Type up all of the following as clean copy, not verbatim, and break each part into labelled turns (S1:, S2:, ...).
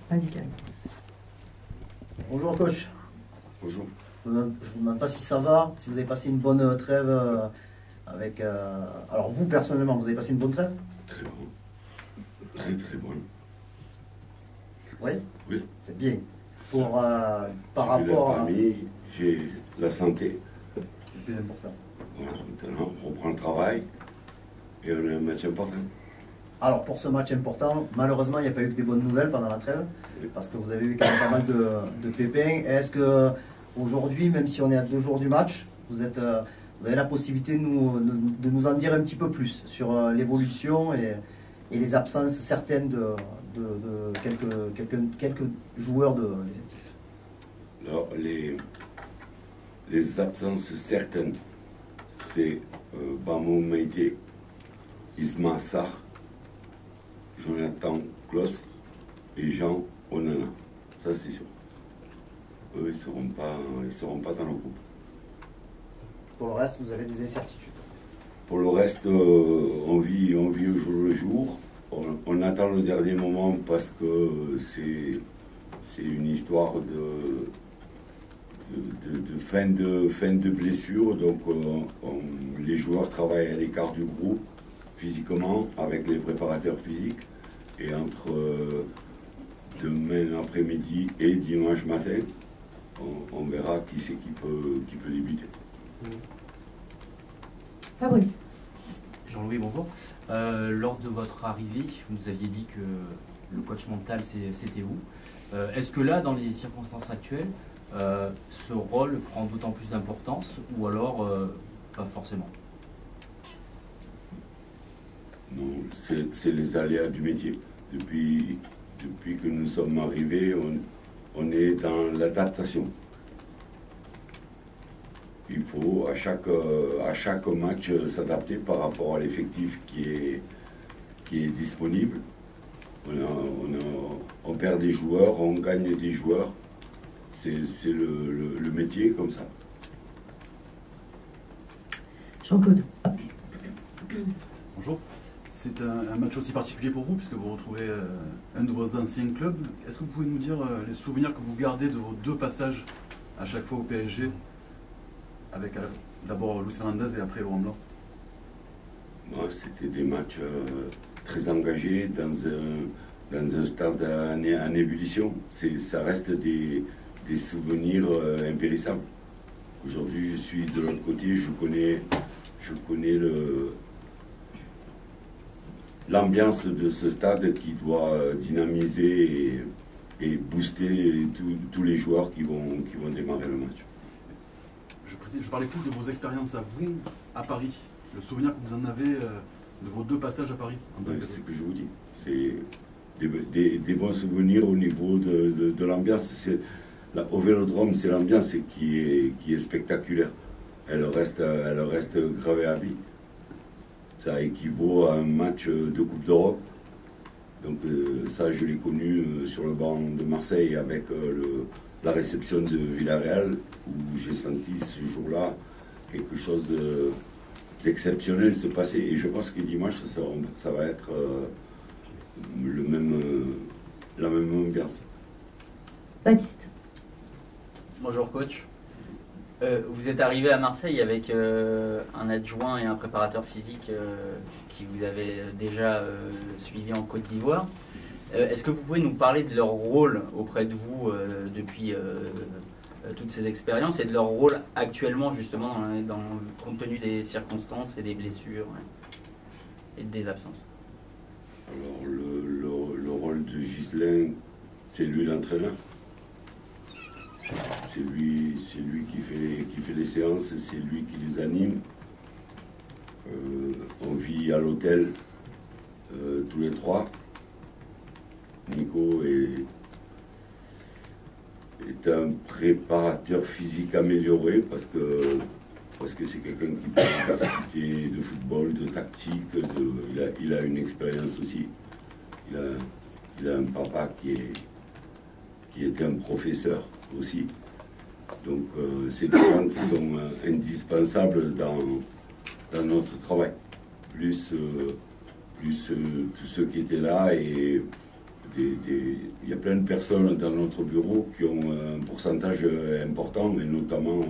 S1: Vas-y, Karim.
S2: Bonjour coach.
S3: Bonjour.
S2: Je ne vous demande pas si ça va, si vous avez passé une bonne trêve avec... Alors vous personnellement, vous avez passé une bonne trêve?
S3: Très bon. Très très bon.
S2: Oui.
S3: Oui.
S2: C'est bien. Pour, par
S3: J'ai
S2: rapport
S3: la
S2: à...
S3: famille, j'ai la santé.
S2: C'est le plus important.
S3: Voilà, maintenant on reprend le travail et on a un match important.
S2: Alors pour ce match important, malheureusement il n'y a pas eu que des bonnes nouvelles pendant la trêve, parce que vous avez eu quand même pas mal de pépins. Est-ce que aujourd'hui, même si on est à 2 jours du match, vous avez la possibilité de nous en dire un petit peu plus sur l'évolution et les absences certaines de quelques joueurs de l'effectif?
S3: Alors les absences certaines, c'est Bamou Meïté, Isma Sarr, Jonathan Klos et Jean Onana. Ça c'est sûr. Eux, ils ne seront pas dans le groupe.
S2: Pour le reste, vous avez des incertitudes.
S3: Pour le reste, on vit au jour le jour. On attend le dernier moment parce que c'est une histoire de fin de blessure. Donc les joueurs travaillent à l'écart du groupe physiquement avec les préparateurs physiques. Et entre demain après-midi et dimanche matin, on verra qui c'est qui peut débuter.
S1: Fabrice.
S4: Jean-Louis, bonjour. Lors de votre arrivée, vous nous aviez dit que le coach mental, c'était vous. Est-ce que là, dans les circonstances actuelles, ce rôle prend d'autant plus d'importance ou alors pas forcément?
S3: Non, c'est les aléas du métier. Depuis que nous sommes arrivés, on est dans l'adaptation. Il faut à chaque match s'adapter par rapport à l'effectif qui est disponible. On perd des joueurs, on gagne des joueurs. C'est le métier comme ça.
S1: Jean-Claude.
S5: Bonjour. C'est un match aussi particulier pour vous, puisque vous retrouvez un de vos anciens clubs. Est-ce que vous pouvez nous dire les souvenirs que vous gardez de vos 2 passages à chaque fois au PSG, avec d'abord Luis Fernandez et après Laurent Blanc?
S3: C'était des matchs très engagés dans un stade en ébullition. Ça reste des souvenirs impérissables. Aujourd'hui, je suis de l'autre côté, je connais l'ambiance de ce stade qui doit dynamiser et booster tous les joueurs qui vont démarrer le match.
S5: Je parlais plus de vos expériences à vous, à Paris. Le souvenir que vous en avez de vos 2 passages à Paris.
S3: C'est ce que je vous dis. C'est des bons souvenirs au niveau de l'ambiance. Au Vélodrome, c'est l'ambiance qui est spectaculaire. Elle reste gravée à vie. Ça équivaut à un match de Coupe d'Europe. Donc ça, je l'ai connu sur le banc de Marseille avec la réception de Villarreal, où j'ai senti ce jour-là quelque chose d'exceptionnel se passer. Et je pense que dimanche, ça va être la même ambiance.
S1: Baptiste.
S6: Bonjour coach. Vous êtes arrivé à Marseille avec un adjoint et un préparateur physique qui vous avaient déjà suivi en Côte d'Ivoire. Est-ce que vous pouvez nous parler de leur rôle auprès de vous depuis toutes ces expériences et de leur rôle actuellement justement compte tenu des circonstances et des blessures et des absences?
S3: Alors le rôle de Ghislain, c'est lui l'entraîneur. C'est lui qui fait les séances, c'est lui qui les anime. On vit à l'hôtel tous les 3. Nico est un préparateur physique amélioré parce que c'est quelqu'un qui peut discuter de football, de tactique, il a une expérience aussi. Il a un papa qui était un professeur aussi. Donc c'est des gens qui sont indispensables dans notre travail. Plus tous ceux qui étaient là et Il y a plein de personnes dans notre bureau qui ont un pourcentage important, et notamment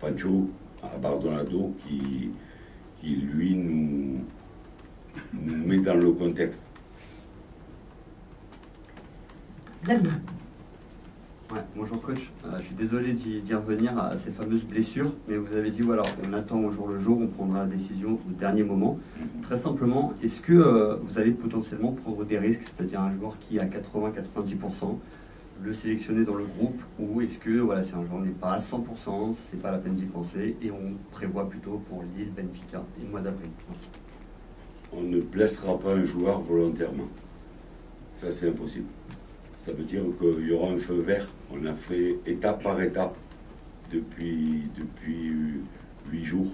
S3: Pancho à Bardonado, qui lui nous met dans le contexte.
S1: Xavier.
S7: Ouais, bonjour coach, je suis désolé d'y revenir à ces fameuses blessures, mais vous avez dit voilà, on attend au jour le jour, on prendra la décision au dernier moment. Très simplement, est-ce que vous allez potentiellement prendre des risques, c'est-à-dire un joueur qui est à 80-90%, le sélectionner dans le groupe, ou est-ce que voilà, si un joueur n'est pas à 100%, c'est pas la peine d'y penser, et on prévoit plutôt pour Lille, Benfica et le mois d'avril? Merci.
S3: On ne blessera pas un joueur volontairement. Ça, c'est impossible. Ça veut dire qu'il y aura un feu vert. On a fait étape par étape depuis 8 jours.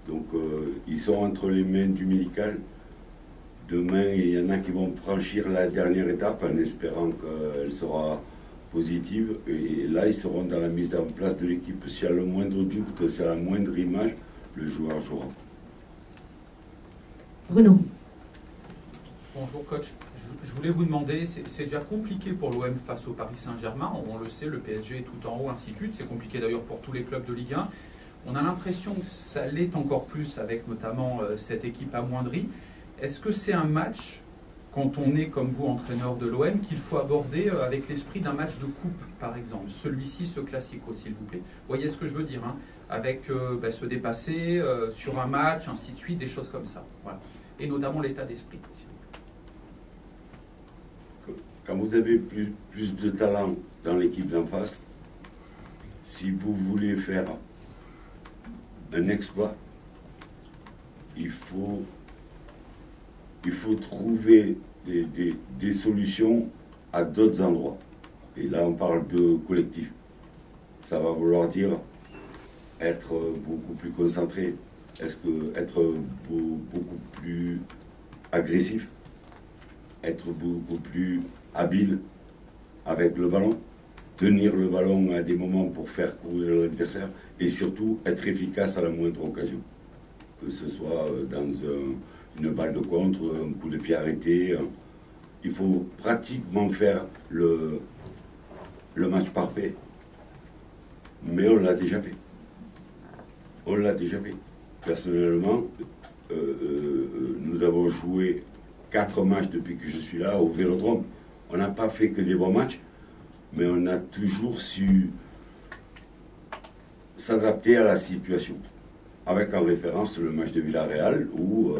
S3: Donc, ils sont entre les mains du médical. Demain, il y en a qui vont franchir la dernière étape en espérant qu'elle sera positive. Et là, ils seront dans la mise en place de l'équipe. S'il y a le moindre doute, c'est la moindre image, le joueur jouera.
S1: Bruno.
S8: Bonjour coach, je voulais vous demander, c'est déjà compliqué pour l'OM face au Paris Saint-Germain, on le sait, le PSG est tout en haut, ainsi de suite, c'est compliqué d'ailleurs pour tous les clubs de Ligue 1. On a l'impression que ça l'est encore plus avec notamment cette équipe amoindrie. Est-ce que c'est un match, quand on est comme vous entraîneur de l'OM, qu'il faut aborder avec l'esprit d'un match de coupe par exemple, celui-ci, ce classico s'il vous plaît? Vous voyez ce que je veux dire, hein, avec se dépasser sur un match, ainsi de suite, des choses comme ça. Voilà. Et notamment l'état d'esprit.
S3: Quand vous avez plus de talent dans l'équipe d'en face, si vous voulez faire un exploit, il faut trouver des solutions à d'autres endroits. Et là, on parle de collectif. Ça va vouloir dire être beaucoup plus concentré, être beaucoup plus agressif, être beaucoup plus habile avec le ballon, tenir le ballon à des moments pour faire courir l'adversaire et surtout être efficace à la moindre occasion. Que ce soit dans une balle de contre, un coup de pied arrêté. Il faut pratiquement faire le match parfait. Mais on l'a déjà fait. On l'a déjà fait. Personnellement, nous avons joué 4 matchs depuis que je suis là au Vélodrome. On n'a pas fait que des bons matchs, mais on a toujours su s'adapter à la situation. Avec en référence le match de Villarreal, où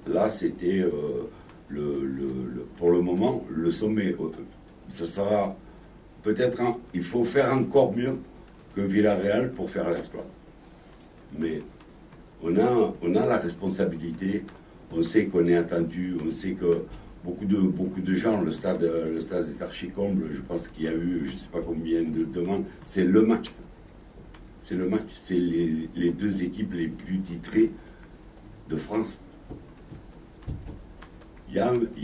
S3: là c'était pour le moment le sommet. Ça sera peut-être, il faut faire encore mieux que Villarreal pour faire l'exploit. Mais on a la responsabilité, on sait qu'on est attendu, on sait que beaucoup de gens, le stade est archi-comble, je pense qu'il y a eu, je ne sais pas combien de demandes, c'est le match. C'est le match, c'est les 2 équipes les plus titrées de France. Il y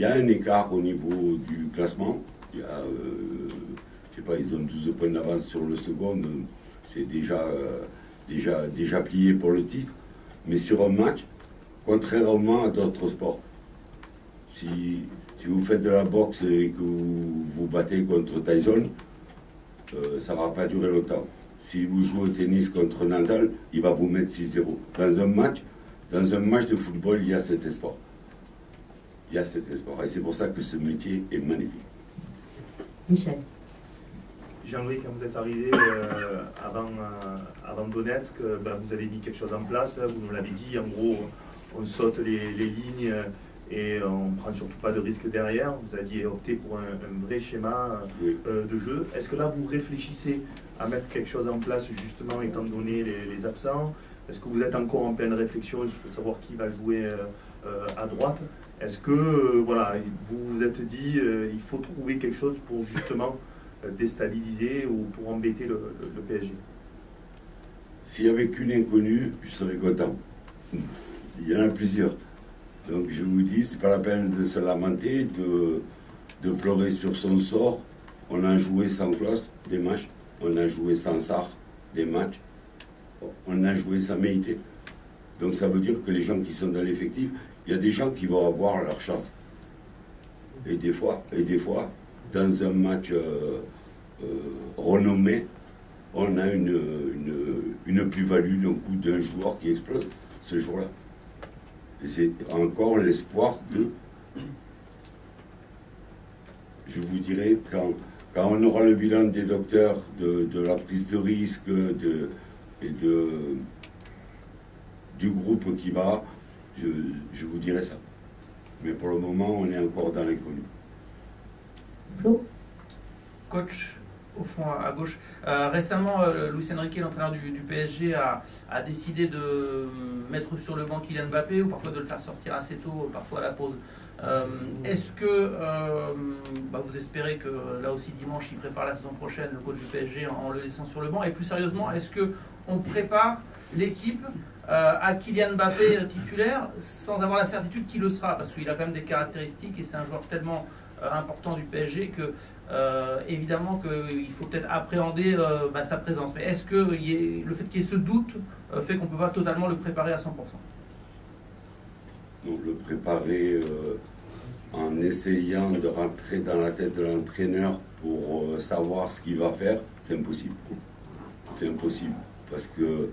S3: a un écart au niveau du classement, il y a, je sais pas, ils ont 12 points d'avance sur le second, c'est déjà plié pour le titre, mais sur un match, contrairement à d'autres sports, si vous faites de la boxe et que vous vous battez contre Tyson, ça ne va pas durer longtemps. Si vous jouez au tennis contre Nadal, il va vous mettre 6-0. Dans un match de football, il y a cet espoir. Il y a cet espoir. Et c'est pour ça que ce métier est magnifique.
S1: Michel.
S9: Jean-Louis, quand vous êtes arrivé avant Donetsk, vous avez mis quelque chose en place, vous nous l'avez dit, en gros, on saute les lignes et on ne prend surtout pas de risque derrière. Vous aviez opté pour un vrai schéma de jeu. Est-ce que là, vous réfléchissez à mettre quelque chose en place, justement, étant donné les absents? Est-ce que vous êtes encore en pleine réflexion sur savoir qui va jouer à droite? Est-ce que vous vous êtes dit il faut trouver quelque chose pour justement déstabiliser ou pour embêter le PSG?
S3: S'il n'y avait qu'une inconnue, je serais content. Il y en a plusieurs. Donc je vous dis, c'est pas la peine de se lamenter, de pleurer sur son sort. On a joué sans Klaus des matchs, on a joué sans Sarr des matchs, on a joué sans Meïté. Donc ça veut dire que les gens qui sont dans l'effectif, il y a des gens qui vont avoir leur chance. Et des fois, dans un match renommé, on a une plus-value d'un coup d'un joueur qui explose ce jour-là. Et c'est encore l'espoir de... Je vous dirais, quand on aura le bilan des docteurs de la prise de risque du groupe qui va, je vous dirai ça. Mais pour le moment, on est encore dans l'inconnu.
S1: Flo?
S10: Coach, au fond à gauche. Récemment, Luis Enrique, l'entraîneur du PSG, a décidé de mettre sur le banc Kylian Mbappé ou parfois de le faire sortir assez tôt, parfois à la pause. Est-ce que vous espérez que là aussi dimanche il prépare la saison prochaine, le coach du PSG, en le laissant sur le banc? Et plus sérieusement, est-ce qu'on prépare l'équipe à Kylian Mbappé titulaire sans avoir la certitude qu'il le sera? Parce qu'il a quand même des caractéristiques et c'est un joueur tellement important du PSG que évidemment qu'il faut peut-être appréhender sa présence. Mais est-ce que le fait qu'il y ait ce doute fait qu'on ne peut pas totalement le préparer à 100%?
S3: Donc le préparer en essayant de rentrer dans la tête de l'entraîneur pour savoir ce qu'il va faire, c'est impossible. C'est impossible parce que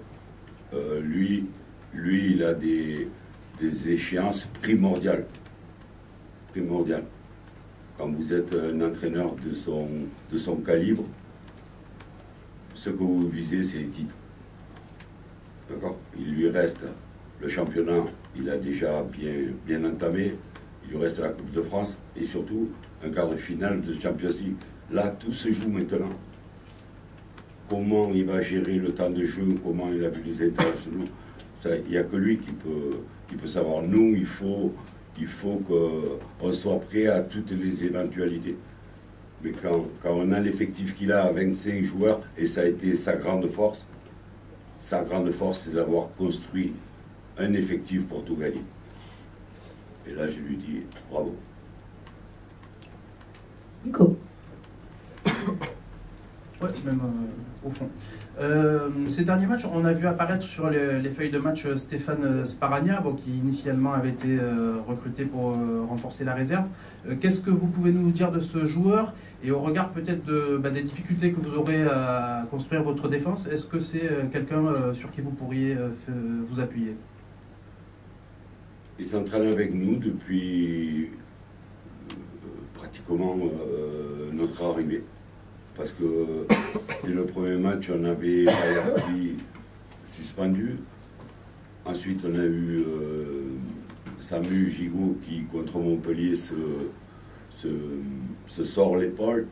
S3: lui, il a des échéances primordiales. Quand vous êtes un entraîneur de son calibre, ce que vous visez, c'est les titres. D'accord? Il lui reste le championnat, il a déjà bien entamé. Il lui reste la Coupe de France et surtout un quart de finale de Champions League. Là, tout se joue maintenant. Comment il va gérer le temps de jeu, comment il a vu les internationaux, il n'y a que lui qui peut savoir. Nous, il faut qu'on soit prêt à toutes les éventualités. Mais quand on a l'effectif qu'il a à 25 joueurs, et ça a été sa grande force, c'est d'avoir construit un effectif pour tout gagner. Et là, je lui dis bravo.
S1: Nico?
S11: Ouais, même au fond. Ces derniers matchs, on a vu apparaître sur les feuilles de match Stéphane Sparagna, qui initialement avait été recruté pour renforcer la réserve. Qu'est-ce que vous pouvez nous dire de ce joueur? Et au regard peut-être des difficultés que vous aurez à construire votre défense, est-ce que c'est quelqu'un sur qui vous pourriez vous appuyer?
S3: Il s'entraîne avec nous depuis pratiquement notre arrivée. Parce que dès le premier match, on avait Bayardi suspendu. Ensuite, on a eu Samu Gigot qui, contre Montpellier, se sort l'épaule.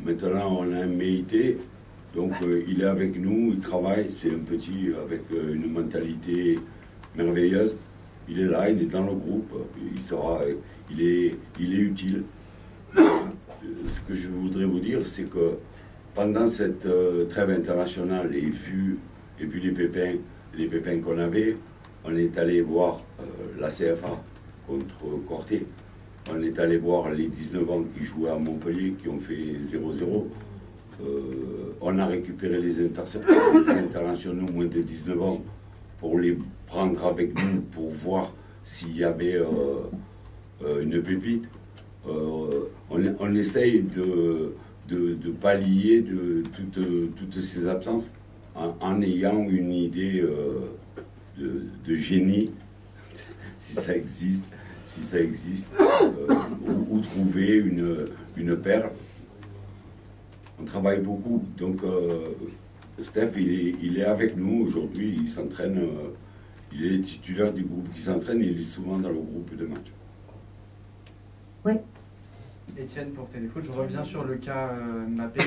S3: Maintenant, on a un Meïté. Donc, il est avec nous, il travaille. C'est un petit avec une mentalité merveilleuse. Il est là, il est dans le groupe. Il est utile. Ce que je voudrais vous dire, c'est que pendant cette trêve internationale et vu les pépins qu'on avait, on est allé voir la CFA contre Corté. On est allé voir les 19 ans qui jouaient à Montpellier, qui ont fait 0-0. On a récupéré les internationaux moins de 19 ans pour les prendre avec nous, pour voir s'il y avait une pépite. On essaye de pallier toutes ces absences en ayant une idée de génie, si ça existe, ou trouver une perle. On travaille beaucoup, donc Steph, il est avec nous aujourd'hui, il s'entraîne, il est titulaire du groupe qui s'entraîne, il est souvent dans le groupe de match.
S1: Ouais.
S11: Étienne pour Téléfoot, je reviens sur le cas Mbappé.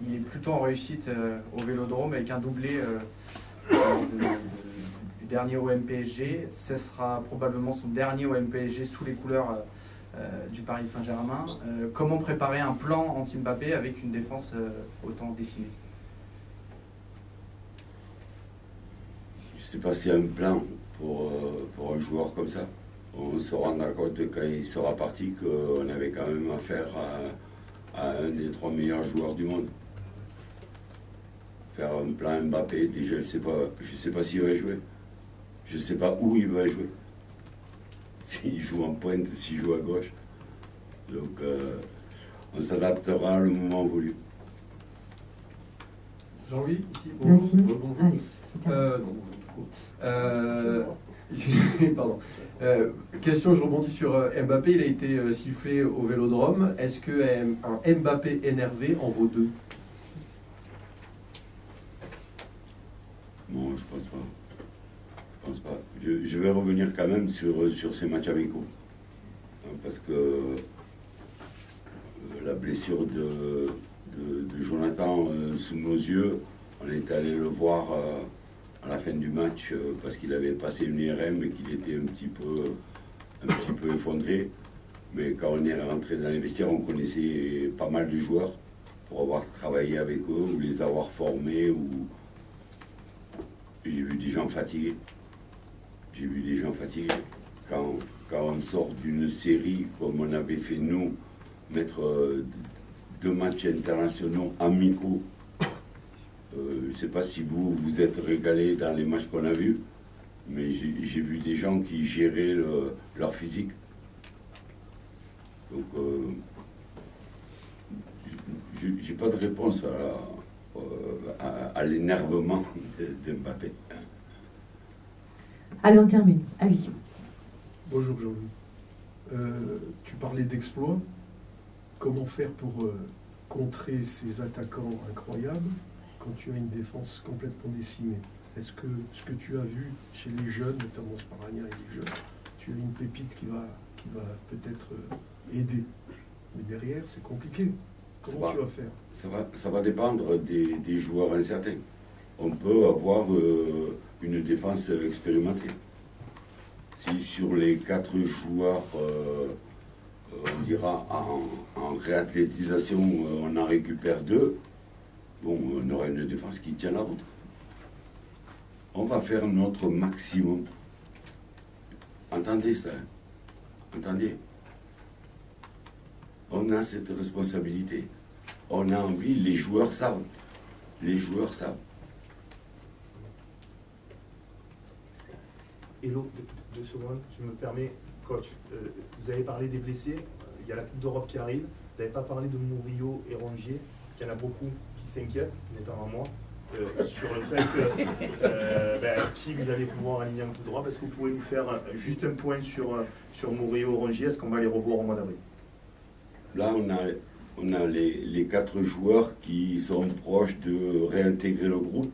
S11: Il est plutôt en réussite au Vélodrome avec un doublé du dernier OM PSG. Ce sera probablement son dernier OM PSG sous les couleurs du Paris Saint-Germain. Comment préparer un plan anti-Mbappé avec une défense autant dessinée?
S3: Je ne sais pas s'il y a un plan pour un joueur comme ça. On se rendra compte quand il sera parti qu'on avait quand même affaire à un des 3 meilleurs joueurs du monde. Faire un plan Mbappé, déjà je ne sais pas s'il va jouer. Je ne sais pas où il va jouer. S'il joue en pointe, s'il joue à gauche. Donc, on s'adaptera le moment voulu.
S12: Jean-Louis, ici,
S1: Merci.
S12: bonjour.
S1: Allez,
S12: Non, bonjour tout court. Pardon. Question, je rebondis sur Mbappé. Il a été sifflé au Vélodrome. Est-ce qu'un Mbappé énervé en vaut deux?
S3: Non, je pense pas. Je pense pas. Je vais revenir quand même sur ces matchs amicaux. Parce que la blessure de Jonathan sous nos yeux, on est allé le voir à la fin du match parce qu'il avait passé une IRM et qu'il était un petit peu effondré. Mais quand on est rentré dans les vestiaires, on connaissait pas mal de joueurs pour avoir travaillé avec eux ou les avoir formés. J'ai vu des gens fatigués. J'ai vu des gens fatigués. Quand on sort d'une série comme on avait fait nous, mettre 2 matchs internationaux amicaux, je ne sais pas si vous êtes régalés dans les matchs qu'on a vus, mais j'ai vu des gens qui géraient leur physique. Donc, j'ai pas de réponse à l'énervement de Mbappé.
S1: Allez, on termine. Avis.
S13: Bonjour Jean-Louis. Tu parlais d'exploits. Comment faire pour contrer ces attaquants incroyables quand tu as une défense complètement décimée? Est-ce que ce que tu as vu chez les jeunes, notamment Sparagna et les jeunes, tu as une pépite qui va peut-être aider? Mais derrière, c'est compliqué. Comment tu vas faire?
S3: Ça va dépendre des joueurs incertains. On peut avoir une défense expérimentée. Si sur les 4 joueurs, on dira en réathlétisation, on en récupère 2, bon, on aura une défense qui tient la route. On va faire notre maximum. Entendez ça, hein? Entendez. On a cette responsabilité. On a envie, les joueurs savent. Les joueurs savent.
S9: Hello, 2 secondes, je me permets, coach. Vous avez parlé des blessés, il y a la Coupe d'Europe qui arrive. Vous n'avez pas parlé de Murillo et Rongier, qu'il y en a beaucoup qui s'inquiètent, notamment moi, sur le fait que qui vous allez pouvoir aligner en Coupe d'Europe. Est-ce que vous pouvez nous faire juste un point sur Murillo et Rongier? Est-ce qu'on va les revoir au mois d'avril?
S3: Là, on a les 4 joueurs qui sont proches de réintégrer le groupe.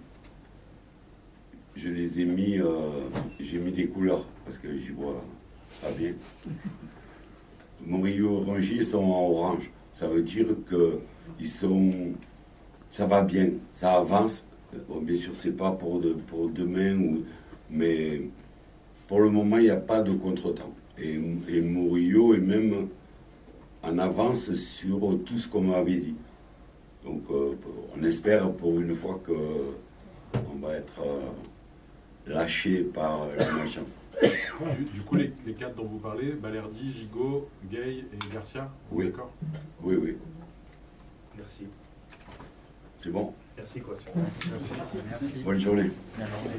S3: Je les ai mis, j'ai mis des couleurs parce que j'y vois pas bien. Murillo et Rongier sont en orange. Ça veut dire que ça va bien, ça avance. Bon, bien sûr, c'est pas pour demain, mais pour le moment, il n'y a pas de contretemps. Et Murillo est même en avance sur tout ce qu'on m'avait dit. Donc, on espère pour une fois qu'on va être lâché par la malchance.
S14: Du coup, les 4 dont vous parlez, Balerdi, Gigot, Gay et Garcia,
S3: oui.
S14: D'accord?
S3: Oui, oui.
S9: Merci.
S3: C'est bon.
S9: Merci, coach.
S3: Merci. Bonne journée.
S6: Merci.